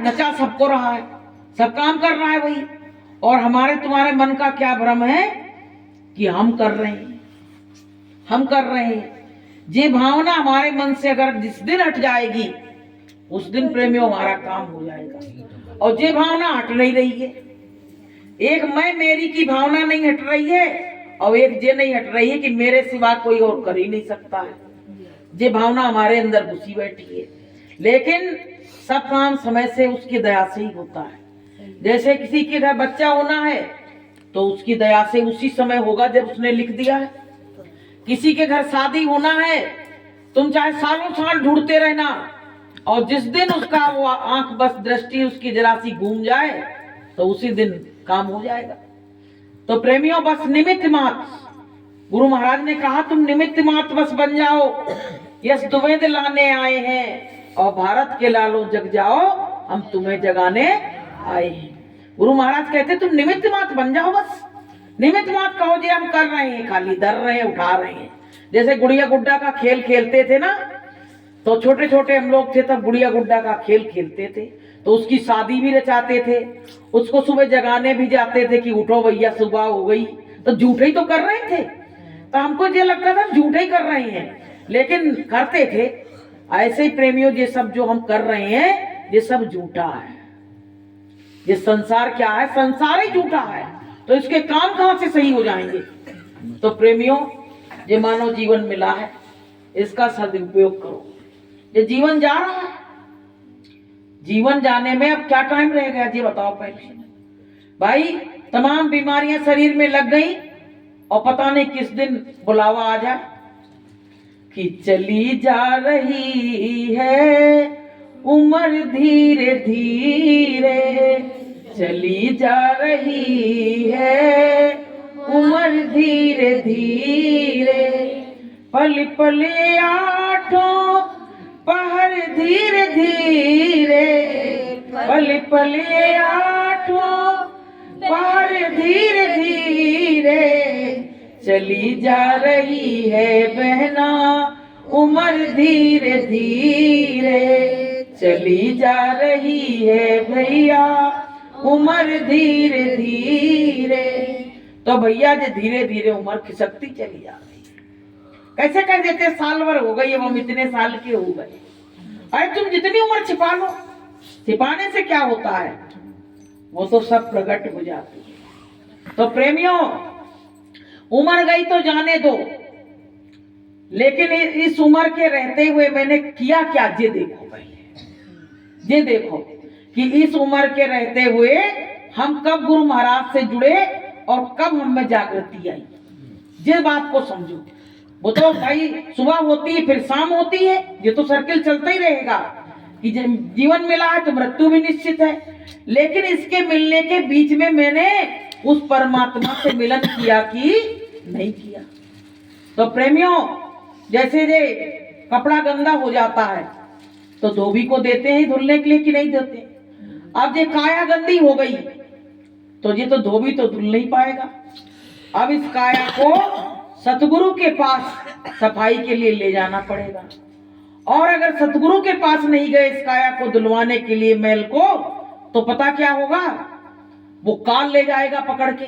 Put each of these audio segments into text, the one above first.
नचा सबको रहा है, सब काम कर रहा है वही। और हमारे तुम्हारे मन का क्या भ्रम है कि हम कर रहे हैं, हम कर रहे हैं। ये भावना हमारे मन से अगर जिस दिन हट जाएगी उस दिन प्रेमियों हमारा काम हो जाएगा। और ये भावना हट नहीं रही है, एक मैं मेरी की भावना नहीं हट रही है और एक ये नहीं हट रही है कि मेरे सिवा कोई और कर ही नहीं सकता है। ये भावना हमारे अंदर घुसी बैठी है। लेकिन सब काम समय से उसकी दया से ही होता है। जैसे किसी के घर बच्चा होना है तो उसकी दया से उसी समय होगा जब उसने लिख दिया है। किसी के घर शादी होना है, तुम चाहे सालों साल ढूंढते रहना, और जिस दिन उसका वो आंख बस दृष्टि उसकी जरा सी घूम जाए तो उसी दिन काम हो जाएगा। तो प्रेमियों बस निमित्त मात्र, गुरु महाराज ने कहा तुम निमित्त मात्र बस बन जाओ। यस द्विवेद लाने आए हैं और भारत के लालो जग जाओ, हम तुम्हें जगाने आए हैं। गुरु महाराज कहते तुम निमित्त मात्र बन जाओ, बस निमित्त मात्र कहो जी हम कर रहे हैं, खाली धर रहे हैं, उठा रहे हैं। जैसे गुड़िया गुड्डा का खेल खेलते थे ना, तो छोटे छोटे हम लोग थे तब गुड़िया गुड्डा का खेल खेलते थे, तो उसकी शादी भी रचाते थे, उसको सुबह जगाने भी जाते थे कि उठो भैया सुबह हो गई। तो झूठे ही तो कर रहे थे, तो हमको ये लगता था झूठे ही कर रहे हैं, लेकिन करते थे। ऐसे ही प्रेमियों ये सब जो हम कर रहे हैं ये सब झूठा है। ये संसार क्या है, संसार ही झूठा है, तो इसके काम कहां से सही हो जाएंगे। तो प्रेमियों ये मानव जीवन मिला है, इसका सदुपयोग करो। ये जीवन जा रहा है, जीवन जाने में अब क्या टाइम रह गया जी बताओ। पहले भाई तमाम बीमारियां शरीर में लग गई और पता नहीं किस दिन बुलावा आ जाए कि चली जा रही है उम्र धीरे धीरे, चली जा रही है उम्र धीरे धीरे, पल पल आठों पहर धीरे धीरे, पल पल आठों पहर धीरे धीरे, चली जा रही है बहना उम्र धीरे धीरे, चली जा रही है भैया उम्र धीरे धीरे। तो भैया जो धीरे धीरे उम्र खिसकती चली जा रही है। कैसे कर देते, साल भर हो गई, अब हम इतने साल के हो गए। अरे तुम जितनी उम्र छिपा लो, छिपाने से क्या होता है, वो तो सब प्रकट हो जाती है। तो प्रेमियों उम्र गई तो जाने दो, लेकिन इस उम्र के रहते हुए मैंने किया क्या ये देखो। पहले ये देखो कि इस उम्र के रहते हुए हम कब गुरु महाराज से जुड़े और कब हम में जागृति आई, ये बात को समझो। वो तो भाई सुबह होती है फिर शाम होती है, ये तो सर्किल चलता ही रहेगा कि जीवन मिला है तो मृत्यु भी निश्चित है। लेकिन इसके मिलने के बीच में मैंने उस परमात्मा से मिलन किया कि नहीं किया। तो प्रेमियों जैसे ये कपड़ा गंदा हो जाता है तो धोबी को देते हैं धुलने के लिए कि नहीं देते। अब ये काया गंदी हो गई तो ये तो धोबी तो धुल नहीं पाएगा। अब इस काया को सतगुरु के पास सफाई के लिए ले जाना पड़ेगा, और अगर सतगुरु के पास नहीं गए इस काया को धुलवाने के लिए मैल को, तो पता क्या होगा, वो काल ले जाएगा पकड़ के,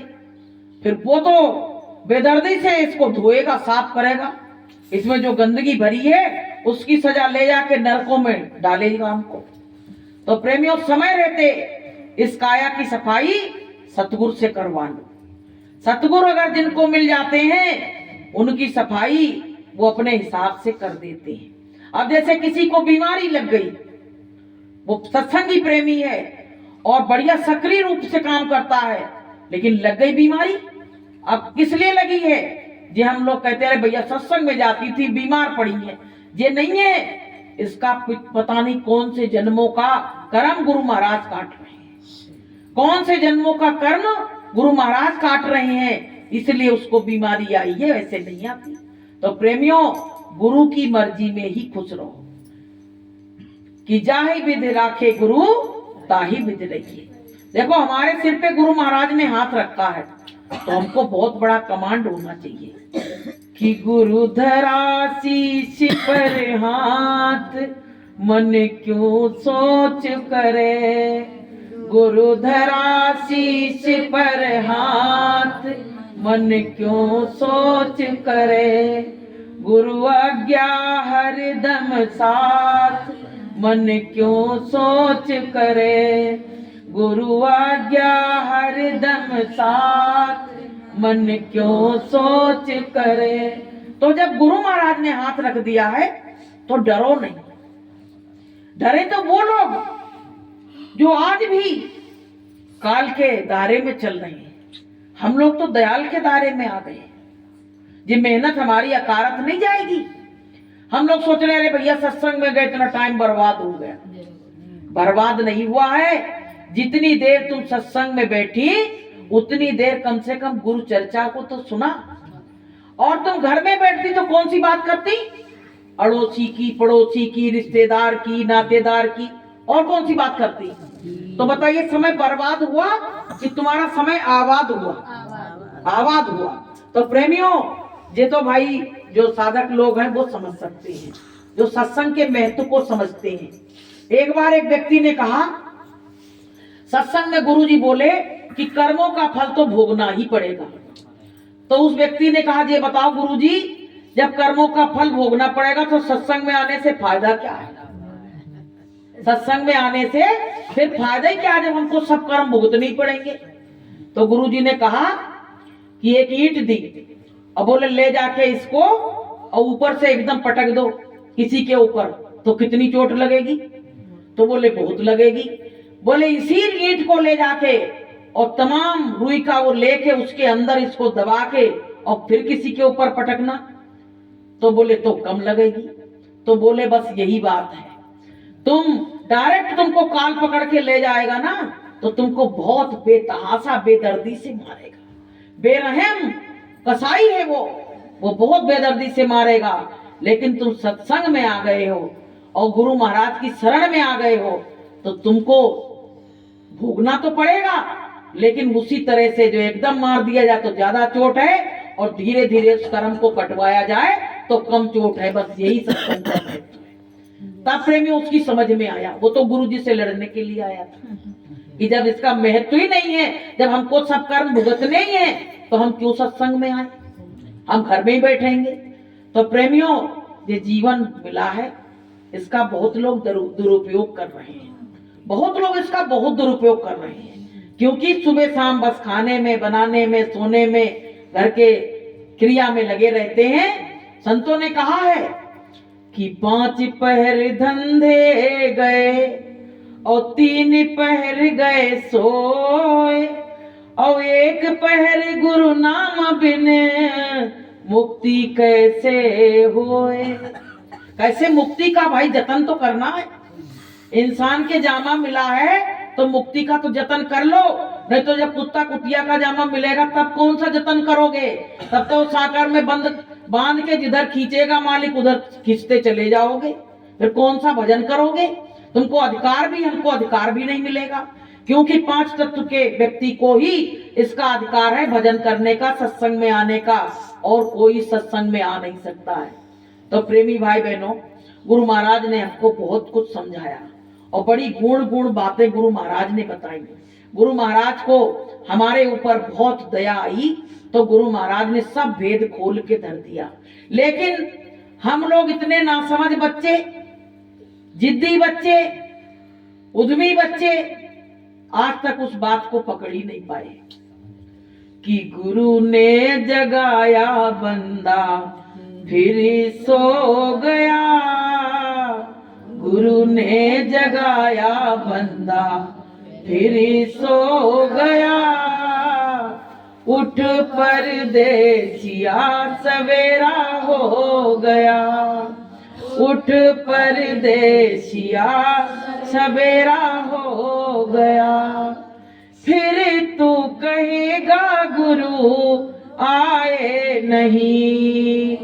फिर वो तो बेदर्दी से इसको धोएगा, साफ करेगा, इसमें जो गंदगी भरी है उसकी सजा ले जाके नरकों में डालेगा हमको। तो प्रेमियों समय रहते इस काया की सफाई सतगुरु से करवा लो। सतगुरु अगर जिनको मिल जाते हैं उनकी सफाई वो अपने हिसाब से कर देते हैं। अब जैसे किसी को बीमारी लग गई, वो सत्संगी प्रेमी है और बढ़िया सक्रिय रूप से काम करता है, लेकिन लग गई बीमारी। अब किस लिए लगी है, ये हम लोग कहते हैं भैया सत्संग में जाती थी बीमार पड़ी है, ये नहीं है, इसका कुछ पता नहीं कौन से जन्मों का कर्म गुरु महाराज काट रहे हैं, कौन से जन्मों का कर्म गुरु महाराज काट रहे हैं, इसलिए उसको बीमारी आई है, वैसे नहीं आती। तो प्रेमियों गुरु की मर्जी में ही खुश रहो कि जाहि विधि राखे गुरु ताहि विधि रखिए। देखो हमारे सिर पे गुरु महाराज ने हाथ रखा है तो हमको बहुत बड़ा कमांड होना चाहिए कि गुरु धरा शीश पर हाथ मन क्यों सोच करे, गुरु धरा शीश पर हाथ, मन क्यों सोच करे, गुरु आज्ञा हरदम साथ, मन क्यों सोच करे, गुरु आज्ञा हरदम साथ, मन क्यों सोच करे। तो जब गुरु महाराज ने हाथ रख दिया है तो डरो नहीं। डरे तो वो लोग जो आज भी काल के दायरे में चल रहे हैं। हम लोग तो दयाल के दायरे में आ गए। ये मेहनत हमारी अकारत नहीं जाएगी। हम लोग सोच रहे हैं अरे भैया सत्संग में गए इतना टाइम बर्बाद हो गया। बर्बाद नहीं हुआ है। जितनी देर तुम सत्संग में बैठी उतनी देर कम से कम गुरु चर्चा को तो सुना। और तुम घर में बैठती तो कौन सी बात करती? अड़ोसी की, पड़ोसी की, रिश्तेदार की, नातेदार की, और कौन सी बात करती? तो बताइए समय बर्बाद हुआ कि तुम्हारा समय आबाद हुआ? आबाद हुआ। तो प्रेमियों, ये तो भाई जो साधक लोग हैं वो समझ सकते हैं, जो सत्संग के महत्व को समझते हैं। एक बार एक व्यक्ति ने कहा, सत्संग में गुरुजी बोले कि कर्मों का फल तो भोगना ही पड़ेगा। तो उस व्यक्ति ने कहा, ये बताओ गुरुजी, जब कर्मों का फल भोगना पड़ेगा तो सत्संग में आने से फायदा क्या है? सत्संग में आने से फिर फायदा ही क्या है जब हमको सब कर्म भुगतने ही पड़ेंगे? तो गुरुजी ने कहा कि एक ईंट दी और बोले ले जाके इसको और ऊपर से एकदम पटक दो किसी के ऊपर, तो कितनी चोट लगेगी? तो बोले बहुत लगेगी। बोले इसी ईंट को ले जाके और तमाम रुई का वो लेके उसके अंदर इसको दबा के और फिर किसी के ऊपर पटकना, तो बोले तो कम लगेगी। तो बोले बस यही बात है, तुम डायरेक्ट तुमको काल पकड़ के ले जाएगा ना तो तुमको बहुत बेतहाशा बेदर्दी से मारेगा। बेरहम कसाई है वो बहुत बेदर्दी से मारेगा। लेकिन तुम सत्संग में आ गए हो और गुरु महाराज की शरण में आ गए हो तो तुमको भोगना तो पड़ेगा, लेकिन उसी तरह से जो एकदम मार दिया जाए तो ज्यादा चोट है और धीरे धीरे उस कर्म को कटवाया जाए तो कम चोट है। बस यही सत्संग का महत्व है। तब प्रेमी उसकी समझ में आया। वो तो गुरुजी से लड़ने के लिए आया था कि जब इसका महत्व ही नहीं है, जब हमको सब कर्म भुगतने ही है तो हम क्यों सत्संग में आए, हम घर में ही बैठेंगे। तो प्रेमियों, ये जीवन मिला है, इसका बहुत लोग दुरुपयोग कर रहे हैं। बहुत लोग इसका बहुत दुरुपयोग कर रहे हैं क्योंकि सुबह शाम बस खाने में, बनाने में, सोने में, घर के क्रिया में लगे रहते हैं। संतों ने कहा है कि 5 पहर धंधे गए और 3 पहर गए सोए और 1 पहर गुरु नाम बिन मुक्ति कैसे होए। कैसे मुक्ति का भाई जतन तो करना है। इंसान के जामा मिला है तो मुक्ति का तो जतन कर लो, नहीं तो जब कुत्ता कुतिया का जामा मिलेगा तब कौन सा जतन करोगे? तब तो साकार में बांध के जिधर खींचेगा मालिक उधर खींचते चले जाओगे। फिर कौन सा भजन करोगे? तुमको अधिकार भी, हमको अधिकार भी नहीं मिलेगा क्योंकि 5 तत्व के व्यक्ति को ही इसका अधिकार है भजन करने का, सत्संग में आने का, और कोई सत्संग में आ नहीं सकता है। तो प्रेमी भाई बहनों, गुरु महाराज ने हमको बहुत कुछ समझाया और बड़ी गुण बातें गुरु महाराज ने बताई। गुरु महाराज को हमारे ऊपर बहुत दया आई तो गुरु महाराज ने सब भेद खोल के धर दिया। लेकिन हम लोग इतने नासमझ बच्चे, जिद्दी बच्चे, उद्यमी बच्चे आज तक उस बात को पकड़ ही नहीं पाए कि गुरु ने जगाया बंदा फिर सो गया, गुरु ने जगाया बंदा फिर सो गया, उठ परदेसिया सवेरा हो गया, उठ परदेसिया सवेरा हो गया। फिर तू कहेगा गुरु आए नहीं,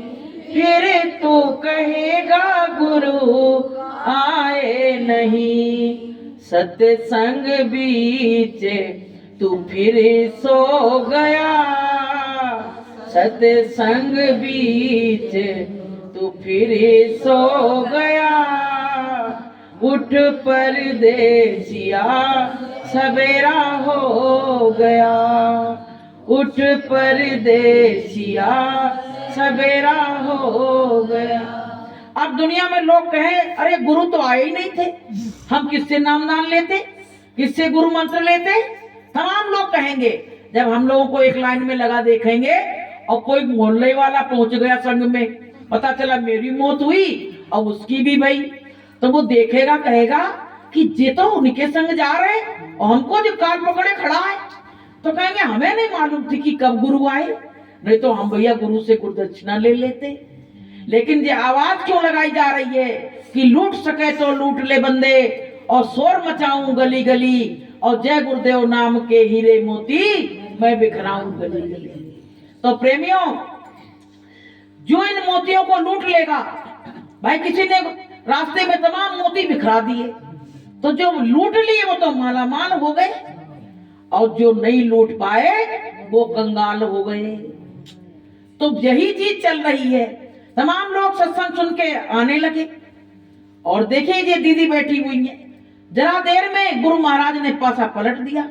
फिर तू कहेगा गुरु आए नहीं, सत्संग बीच तू फिर सो गया, सत्संग बीच तू फिर सो गया, उठ परदेसिया सवेरा हो गया, उठ परदेसिया सवेरा हो गया। अब दुनिया में लोग कहें अरे गुरु तो आए ही नहीं थे, हम किससे नामदान लेते, किससे गुरु मंत्र लेते। तमाम लोग कहेंगे। जब हम लोगों को एक लाइन में लगा देखेंगे और कोई मोहल्ले वाला पहुंच गया संग में, पता चला मेरी मौत हुई और उसकी भी भई, तो वो देखेगा कहेगा कि ये तो उनके संग जा रहे और हमको जो काल पकड़े खड़ा है। तो कहेंगे हमें नहीं मालूम थी कि कब गुरु आए, नहीं तो हम भैया गुरु से गुरुदक्षिणा ले लेते। लेकिन ये आवाज क्यों लगाई जा रही है कि लूट सके तो लूट ले बंदे और शोर मचाऊं गली गली और जय गुरुदेव नाम के हीरे मोती मैं बिखराऊं गली गली। तो प्रेमियों, जो इन मोतियों को लूट लेगा, भाई किसी ने रास्ते में तमाम मोती बिखरा दिए, तो जो लूट लिए वो तो माला माल हो गए और जो नहीं लूट पाए वो कंगाल हो गए। तो यही चीज चल रही है। तमाम लोग सत्संग सुन के आने लगे और देखिए ये दीदी बैठी हुई है, जरा देर में गुरु महाराज ने पासा पलट दिया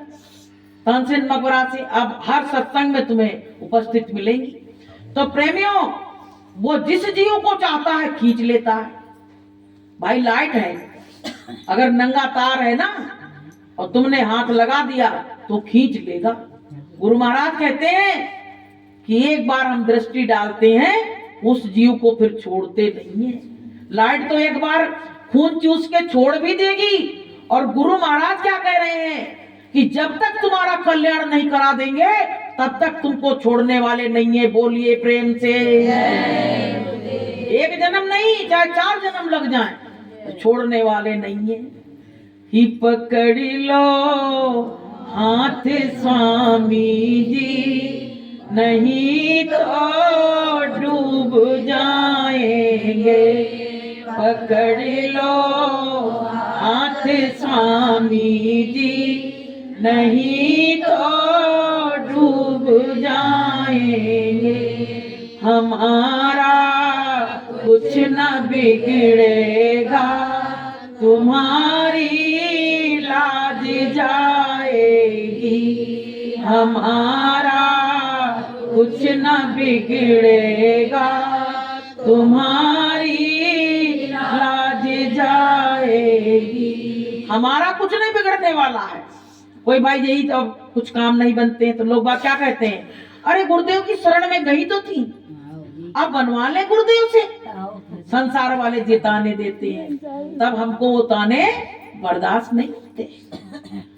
तानसेन मकबरा से। अब हर सत्संग में तुम्हें उपस्थित मिलेंगी। तो प्रेमियों, वो जिस जीव को चाहता है खींच लेता है। भाई लाइट है, अगर नंगा तार है ना और तुमने हाथ लगा दिया तो खींच लेगा। गुरु महाराज कहते हैं कि एक बार हम दृष्टि डालते हैं उस जीव को फिर छोड़ते नहीं है। लाइट तो एक बार खून चूस के छोड़ भी देगी। और गुरु महाराज क्या कह रहे हैं कि जब तक तुम्हारा कल्याण नहीं करा देंगे तब तक तुमको छोड़ने वाले नहीं है। बोलिए प्रेम से। एक जन्म नहीं, चाहे 4 जन्म लग जाएं, तो छोड़ने वाले नहीं है। ही पकड़ लो हाथ स्वामी जी, नहीं तो डूब जाएंगे। पकड़ लो हाथ स्वामी जी, नहीं तो डूब जाएंगे। हमारा कुछ न बिगड़ेगा, तुम्हारी लाज जाएगी। हमारा कुछ न बिगड़ेगा, तुम्हारी लाज जाएगी। हमारा कुछ नहीं बिगड़ने वाला है। कोई भाई यही तो कुछ काम नहीं बनते हैं तो लोग बात क्या कहते हैं, अरे गुरुदेव की शरण में गई तो थी, अब बनवा ले गुरुदेव से। संसार वाले जे ताने देते हैं, तब हमको वो ताने बर्दाश्त नहीं होते,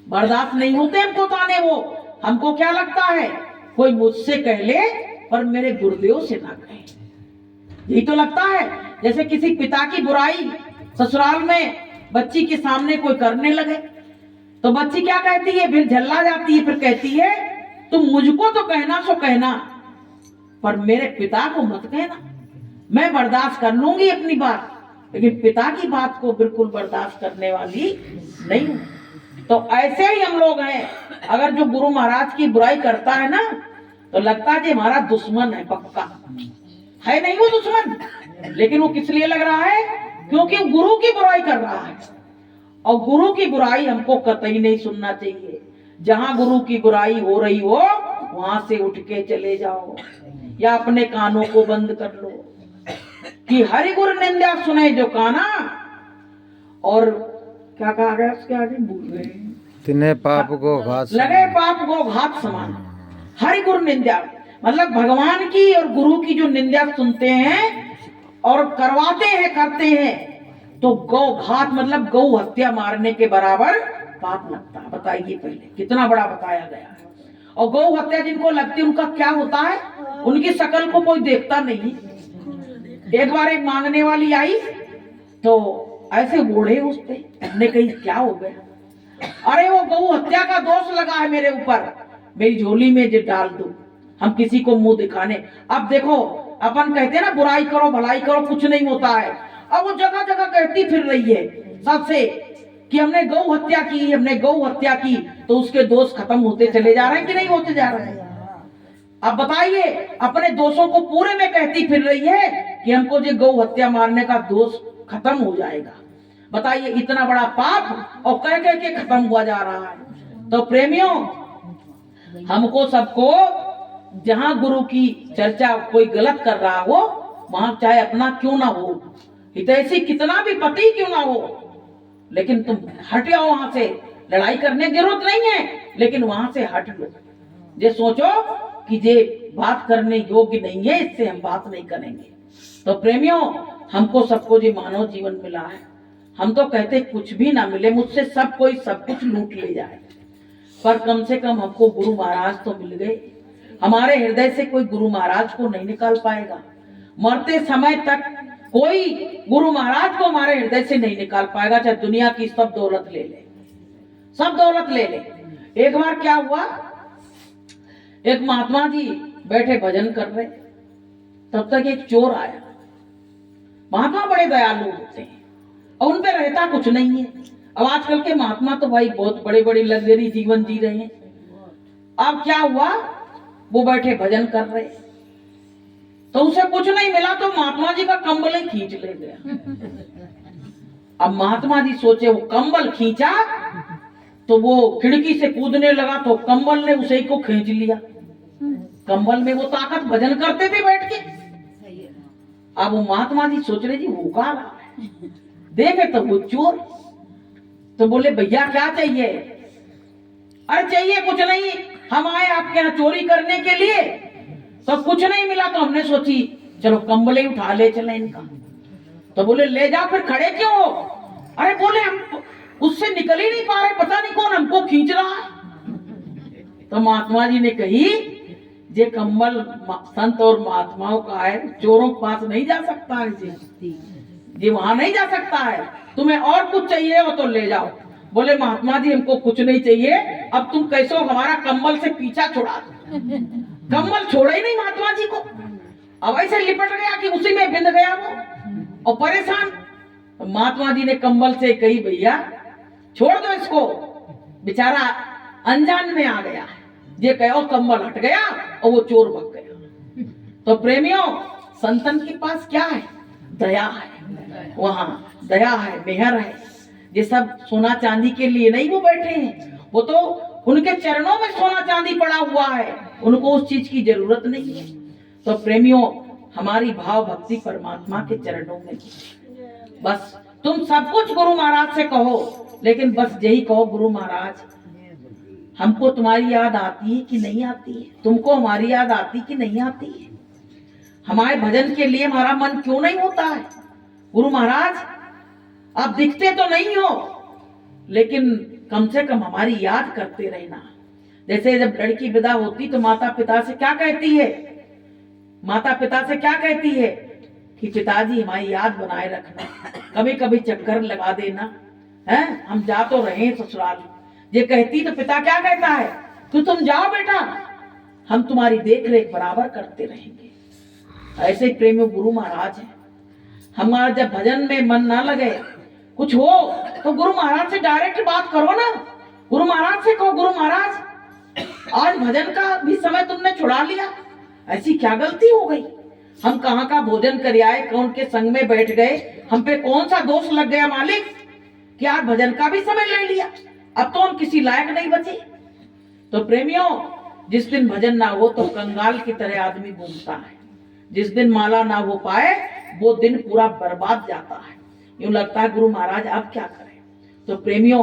बर्दाश्त नहीं होते हमको ताने। वो हमको क्या लगता है कोई मुझसे कह ले पर मेरे गुरुदेव से ना कहे, यही तो लगता है। जैसे किसी पिता की बुराई ससुराल में बच्ची के सामने कोई करने लगे तो बच्ची क्या कहती है, फिर झल्ला जाती है, फिर कहती है तुम मुझको तो कहना सो कहना पर मेरे पिता को मत कहना। मैं बर्दाश्त कर लूंगी अपनी बात, लेकिन पिता की बात को बिल्कुल बर्दाश्त करने वाली नहीं हूं। तो ऐसे ही हम लोग हैं। अगर जो गुरु महाराज की बुराई करता है ना तो लगता है हमारा दुश्मन है, पक्का है नहीं वो दुश्मन, लेकिन वो किस लिए लग रहा है, क्योंकि गुरु की बुराई कर रहा है। और गुरु की बुराई हमको कतई नहीं सुनना चाहिए। जहां गुरु की बुराई हो रही हो वहां से उठ के चले जाओ या अपने कानों को बंद कर लो कि हरि गुरु निंदा सुने जो काना, और क्या कहा गया उसके आगे भूल गए, तिन्हें पाप को घात लगे पाप को घात समान। हरि गुरु निंदा मतलब भगवान की और गुरु की जो निंदा सुनते हैं और करवाते हैं, करते हैं, तो गौ घात मतलब गौ हत्या मारने के बराबर पाप लगता है। बताइए पहले कितना बड़ा बताया गया है। और गौ हत्या जिनको लगती है उनका क्या होता है, उनकी शकल को कोई देखता नहीं। एक बार एक मांगने वाली आई तो ऐसे बूढ़े उस पे, हमने कही क्या हो गया, अरे वो गौ हत्या का दोष लगा है मेरे ऊपर, मेरी झोली में जो डाल दो, हम किसी को मुंह दिखाने। अब देखो अपन कहते हैं ना बुराई करो भलाई करो कुछ नहीं होता है, अब वो जगह जगह कहती फिर रही है सबसे कि हमने गौ हत्या की, हमने गौ हत्या की, तो उसके दोष खत्म होते चले जा रहे हैं कि नहीं होते जा रहे हैं। अब बताइए अपने दोषों को पूरे में कहती फिर रही है कि हमको जो गौ हत्या मारने का दोष खत्म हो जाएगा। बताइए, इतना बड़ा पाप और कह कह के खत्म हुआ जा रहा है। तो प्रेमियों, हमको सबको जहां गुरु की चर्चा कोई गलत कर रहा हो, वहां चाहे अपना क्यों ना हो, हितैषी कितना भी पति क्यों ना हो, लेकिन तुम हट जाओ वहां से। लड़ाई करने की जरूरत नहीं है, लेकिन वहां से हट लो। ये सोचो कि ये बात करने योग्य नहीं है, इससे हम बात नहीं करेंगे। तो प्रेमियों, हमको सबको जो मानव जीवन मिला है, हम तो कहते कुछ भी ना मिले, मुझसे सब कोई सब कुछ लूट ले जाए, पर कम से कम हमको गुरु महाराज तो मिल गए। हमारे हृदय से कोई गुरु महाराज को नहीं निकाल पाएगा। मरते समय तक कोई गुरु महाराज को हमारे हृदय से नहीं निकाल पाएगा, चाहे दुनिया की सब दौलत ले ले, सब दौलत ले ले। एक बार क्या हुआ, एक महात्मा जी बैठे भजन कर रहे, तब तक एक चोर आया। महात्मा बड़े दयालु होते हैं और उन पे रहता कुछ नहीं है। अब आजकल के महात्मा तो भाई बहुत बड़े बड़े लग्जरी जीवन जी रहे हैं। अब क्या हुआ, वो बैठे भजन कर रहे, तो उसे कुछ नहीं मिला, तो महात्मा जी का कंबल ही खींच ले गया। अब महात्मा जी सोचे, वो कंबल खींचा तो वो खिड़की से कूदने लगा, तो कंबल ने उसे को खींच लिया। कंबल में वो ताकत, भजन करते थे बैठ के। अब वो महात्मा जी सोच रहे जी वो कहा रहा है, देखे तो वो चोर। तो बोले भैया क्या चाहिए? अरे चाहिए कुछ नहीं, हम आए आपके यहाँ चोरी करने के लिए, तो कुछ नहीं मिला, तो हमने सोची चलो कंबल ही उठा ले चले इनका। तो बोले ले जाओ, फिर खड़े क्यों हो? अरे बोले हम उससे निकल ही नहीं पा रहे, पता नहीं कौन हमको खींच रहा है। तो महात्मा जी ने कही, ये कंबल संत और महात्माओं का है, चोरों के पास नहीं जा सकता है जी, ये वहां नहीं जा सकता है। तुम्हें और कुछ चाहिए हो तो ले जाओ। बोले महात्मा जी हमको कुछ नहीं चाहिए, अब तुम कैसे हमारा कंबल से पीछा छुड़ा दो। कंबल छोड़े ही नहीं महात्मा जी को, अब ऐसे लिपट गया कि उसी में बिंद गया वो और परेशान। तो महात्मा जी ने कंबल से कही भैया छोड़ दो इसको, बेचारा अनजान में आ गया। ये कहो कंबल हट गया और वो चोर भाग गया। तो प्रेमियों, संतन के पास क्या है? दया है, वहां दया है, मेहर है। ये सब सोना चांदी के लिए नहीं वो बैठे हैं, वो तो उनके चरणों में सोना चांदी पड़ा हुआ है, उनको उस चीज की जरूरत नहीं है। तो प्रेमियों, हमारी भाव भक्ति परमात्मा के चरणों में। बस तुम सब कुछ गुरु महाराज से कहो, लेकिन बस यही कहो, गुरु महाराज हमको तुम्हारी याद आती है कि नहीं आती है? तुमको हमारी याद आती कि नहीं आती है? हमारे भजन के लिए हमारा मन क्यों नहीं होता है? गुरु महाराज आप दिखते तो नहीं हो, लेकिन कम से कम हमारी याद करते रहना। जैसे जब लड़की विदा होती तो माता पिता से क्या कहती है? माता पिता से क्या कहती है कि पिताजी हमारी याद बनाए रखना, कभी कभी चक्कर लगा देना, है हम जा तो रहे ससुराल। ये कहती तो पिता क्या कहता है? तो तुम जाओ बेटा, हम तुम्हारी देख रेख बराबर करते रहेंगे। ऐसे प्रेमी गुरु महाराज है। हमारा जब भजन में मन ना लगे, कुछ हो तो गुरु महाराज से डायरेक्ट बात करो ना। गुरु महाराज से कहो, गुरु महाराज आज भजन का भी समय तुमने छुड़ा लिया, ऐसी क्या गलती हो गई? हम कहाँ का भोजन कर आए, कौन के संग में बैठ गए, हम पे कौन सा दोष लग गया मालिक कि आज भजन का भी समय ले लिया, अब तो हम किसी लायक नहीं बचे। तो प्रेमियों, जिस दिन भजन ना हो तो कंगाल की तरह आदमी घूमता है, जिस दिन माला ना हो पाए वो दिन पूरा बर्बाद जाता है। यूं लगता है गुरु महाराज अब क्या करें। तो प्रेमियों,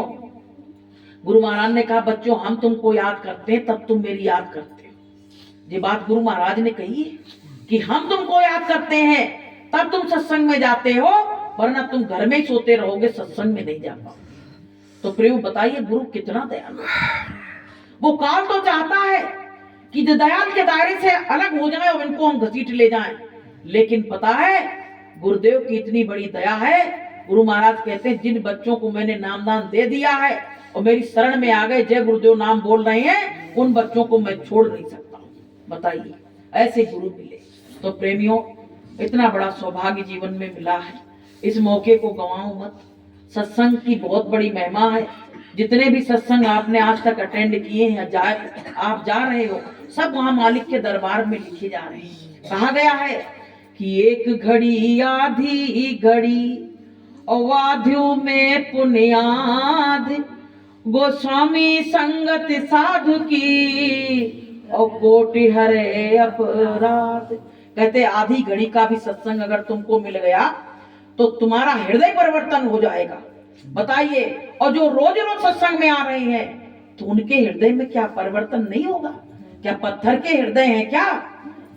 गुरु महाराज ने कहा बच्चों हम तुमको याद करते हैं तब तुम मेरी याद करते हो। ये बात गुरु महाराज ने कही है कि हम तुमको याद करते हैं तब तुम सत्संग में जाते हो, वरना तुम घर में ही सोते रहोगे, सत्संग में नहीं जा पाओ। तो प्रेम बताइए गुरु कितना दयालु है। वो काल तो चाहता है कि जो दयाल के दायरे से अलग हो जाए और इनको हम घसीट ले जाएं, लेकिन पता है गुरुदेव की इतनी बड़ी दया है। गुरु महाराज कहते हैं जिन बच्चों को मैंने नामदान दे दिया है और मेरी शरण में आ गए, जय गुरुदेव नाम बोल रहे हैं, उन बच्चों को मैं छोड़ नहीं सकता हूँ। बताइए ऐसे गुरु मिले। तो प्रेमियों, इतना बड़ा सौभाग्य जीवन में मिला है, इस मौके को गंवाओ मत। सत्संग की बहुत बड़ी महिमा है। जितने भी सत्संग आपने आज तक अटेंड किए हैं, आप जा रहे हो, सब वहां मालिक के दरबार में लिखे जा रहे हैं। कहा गया है कि एक घड़ी आधी घड़ी और वाध्यु में पुण्याद, गोस्वामी संगत साधु की, और कोटि हरे अपराध। कहते आधी घड़ी का भी सत्संग अगर तुमको मिल गया तो तुम्हारा हृदय परिवर्तन हो जाएगा। बताइए, और जो रोज रोज सत्संग में आ रहे हैं तो उनके हृदय में क्या परिवर्तन नहीं होगा? क्या पत्थर के हृदय हैं क्या?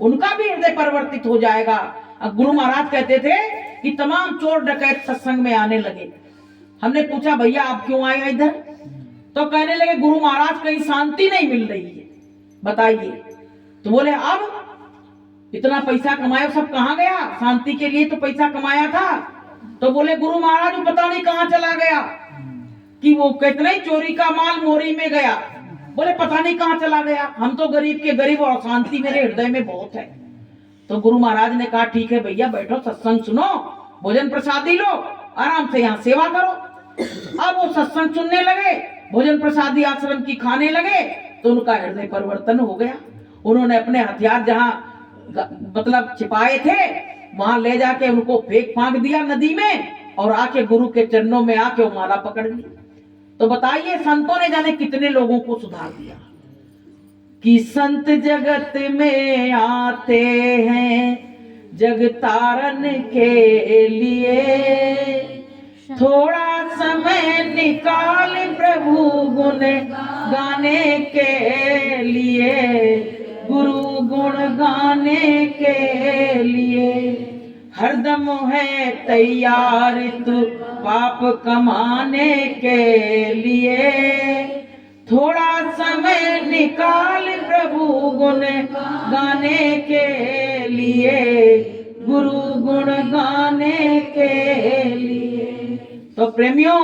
उनका भी हृदय परिवर्तित हो जाएगा। अब गुरु महाराज कहते थे कि तमाम चोर डकैत सत्संग में आने लगे। हमने पूछा भैया आप क्यों आए इधर? तो कहने लगे गुरु महाराज कहीं शांति नहीं मिल रही है। बताइए, तो बोले अब इतना पैसा कमाया सब कहाँ गया? शांति के लिए तो पैसा कमाया था। तो बोले गुरु महाराज पता नहीं कहाँ चला गया, कि वो कितने ही चोरी का माल मोरी में गया। बोले पता नहीं कहाँ चला गया, हम तो गरीब के गरीब और शांति मेरे हृदय में बहुत है। तो गुरु महाराज ने कहा ठीक है भैया बैठो, सत्संग सुनो, भोजन प्रसादी लो, आराम से यहाँ सेवा करो। अब वो सत्संग सुनने लगे, भोजन प्रसादी आश्रम की खाने लगे, तो उनका हृदय परिवर्तन हो गया। उन्होंने अपने हथियार जहाँ मतलब छिपाए थे वहां ले जाके उनको फेंक फांक दिया नदी में, और आके गुरु के चरणों में आके वो माला पकड़ ली। तो बताइए संतों ने जाने कितने लोगों को सुधार दिया। कि संत जगत में आते हैं जग तारन के लिए, थोड़ा समय निकाल प्रभु गुण गाने के लिए, गुरु गुण गाने के लिए। हरदम है तैयार तू पाप कमाने के लिए, थोड़ा समय निकाल प्रभु गुण गाने के लिए, गुरु गुण गाने के लिए। तो प्रेमियों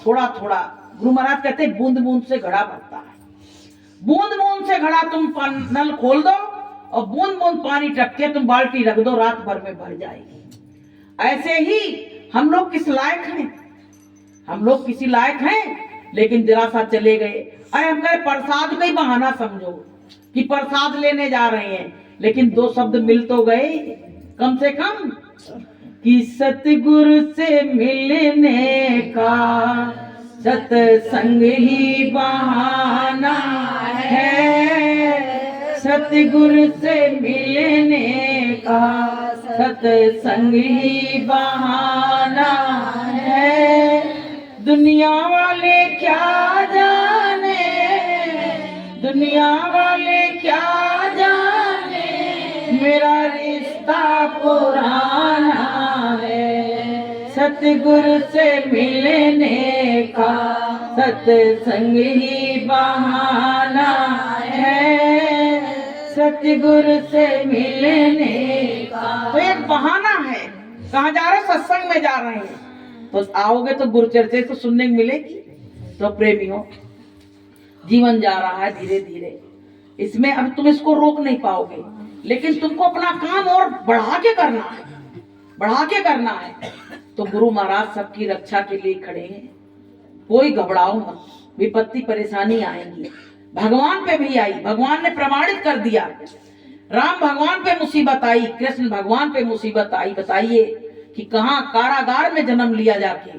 थोड़ा थोड़ा, गुरु महाराज कहते बूंद बूंद से घड़ा भरता है। बूंद बूंद से घड़ा तुम नल खोल दो और बूंद बूंद पानी टक के तुम बाल्टी रख दो, रात भर में भर जाएगी। ऐसे ही हम लोग किस लायक हैं? हम लोग किसी लायक हैं, लेकिन जरा सा चले गए। अरे हम कहे प्रसाद का ही बहाना समझो कि प्रसाद लेने जा रहे हैं, लेकिन दो शब्द मिल तो गए कम से कम। कि सतगुरु से मिलने का सत्संग ही बहाना है, सतगुरु से मिलने का सत्संग ही बहाना है। दुनिया वाले क्या जाने, दुनिया वाले क्या जाने, मेरा रिश्ता पुराना है, सतगुरु से मिलने का सत्संग ही बहाना है, सतगुरु से मिलने का। तो एक बहाना है। कहाँ जा रहे? सत्संग में जा रहे हैं, तो आओगे तो गुरु चर्चा तो सुनने मिलेगी। तो प्रेमियों जीवन जा रहा है धीरे धीरे, इसमें अब तुम इसको रोक नहीं पाओगे, लेकिन तुमको अपना काम और बढ़ा के करना है, बढ़ा के करना है। तो गुरु महाराज सबकी रक्षा के लिए खड़े हैं। कोई घबराओ मत, विपत्ति परेशानी आएंगी, भगवान पे भी आई, भगवान ने प्रमाणित कर दिया। राम भगवान पे मुसीबत आई, कृष्ण भगवान पे मुसीबत आई। बताइए कि कहाँ कारागार में जन्म लिया जाके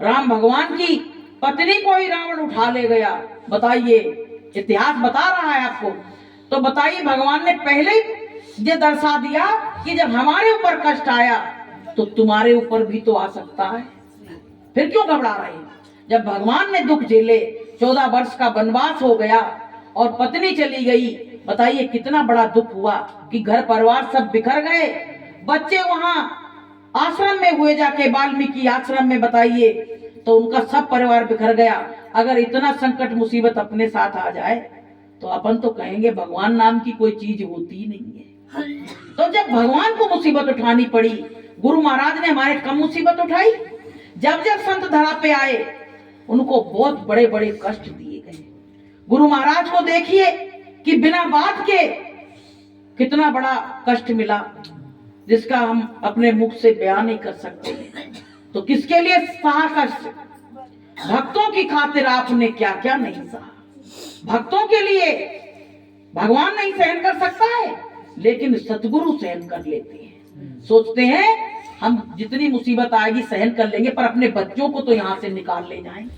राम भगवान की पत्नी को ही रावण उठा ले गया। बताइए, इतिहास बता रहा है आपको। तो बताइए भगवान ने पहले ही ये दर्शा दिया कि जब हमारे ऊपर कष्ट आया तो तुम्हारे ऊपर भी तो आ सकता है, फिर क्यों घबरा रहे हैं? जब भगवान ने दुख झेले, 14 वर्ष का वनवास हो गया और पत्नी चली गई, बताइए कितना बड़ा दुख हुआ कि घर परिवार सब बिखर गए। बच्चे वहां आश्रम में हुए जाके, वाल्मीकि आश्रम में, बताइए तो उनका सब परिवार बिखर गया। अगर इतना संकट मुसीबत अपने साथ आ जाए तो अपन तो कहेंगे भगवान नाम की कोई चीज होती नहीं है। तो जब भगवान को मुसीबत उठानी पड़ी, गुरु महाराज ने हमारे कम मुसीबत उठाई। जब जब संत धरा पे आए उनको बहुत बड़े बड़े कष्ट दिए गए। गुरु महाराज को देखिए कि बिना बात के कितना बड़ा कष्ट मिला, जिसका हम अपने मुख से बयान नहीं कर सकते। तो किसके लिए सहा कष्ट? भक्तों की खातिर आपने क्या क्या नहीं सहा। भक्तों के लिए भगवान नहीं सहन कर सकता है, लेकिन सतगुरु सहन कर लेते हैं। सोचते हैं हम जितनी मुसीबत आएगी सहन कर लेंगे, पर अपने बच्चों को तो यहाँ से निकाल ले जाएंगे,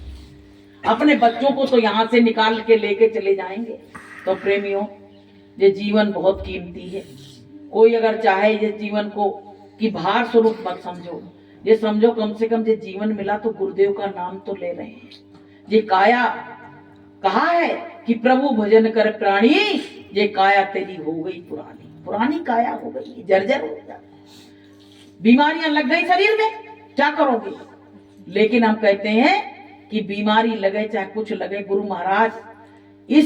अपने बच्चों को तो यहाँ से निकाल के लेके चले जाएंगे। तो प्रेमियों, ये जीवन बहुत कीमती है। कोई अगर चाहे ये जीवन को कि भार स्वरूप मत समझो, ये समझो कम से कम ये जीवन मिला तो गुरुदेव का नाम तो ले रहे हैं। ये काया कहा है कि प्रभु भजन कर प्राणी, ये काया तेरी हो गई पुरानी, पुरानी काया हो गई, जर्जर हो गया, बीमारियां लग गई शरीर में, क्या करोगे? लेकिन हम कहते हैं कि बीमारी लगे चाहे कुछ लगे, गुरु महाराज